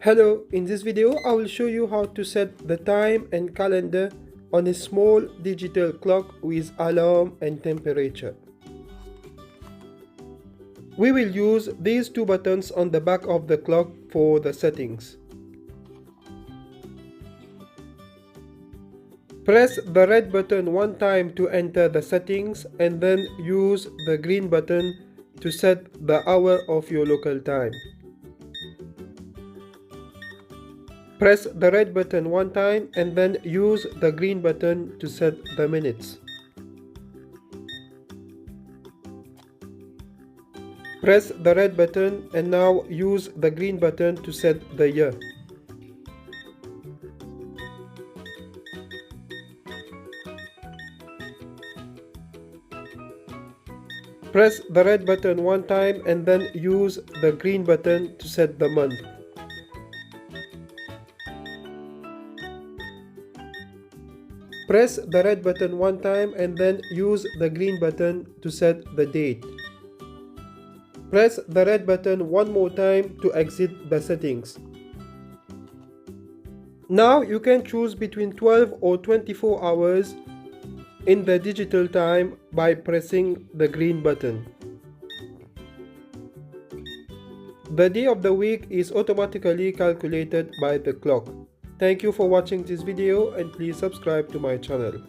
Hello, in this video I will show you how to set the time and calendar on a small digital clock with alarm and temperature. We will use these two buttons on the back of the clock for the settings. Press the red button one time to enter the settings and then use the green button to set the hour of your local time. Press the red button one time and then use the green button to set the minutes. Press the red button and now use the green button to set the year. Press the red button one time and then use the green button to set the month. Press the red button one time and then use the green button to set the date. Press the red button one more time to exit the settings. Now you can choose between 12 or 24 hours in the digital time by pressing the green button. The day of the week is automatically calculated by the clock. Thank you for watching this video and please subscribe to my channel.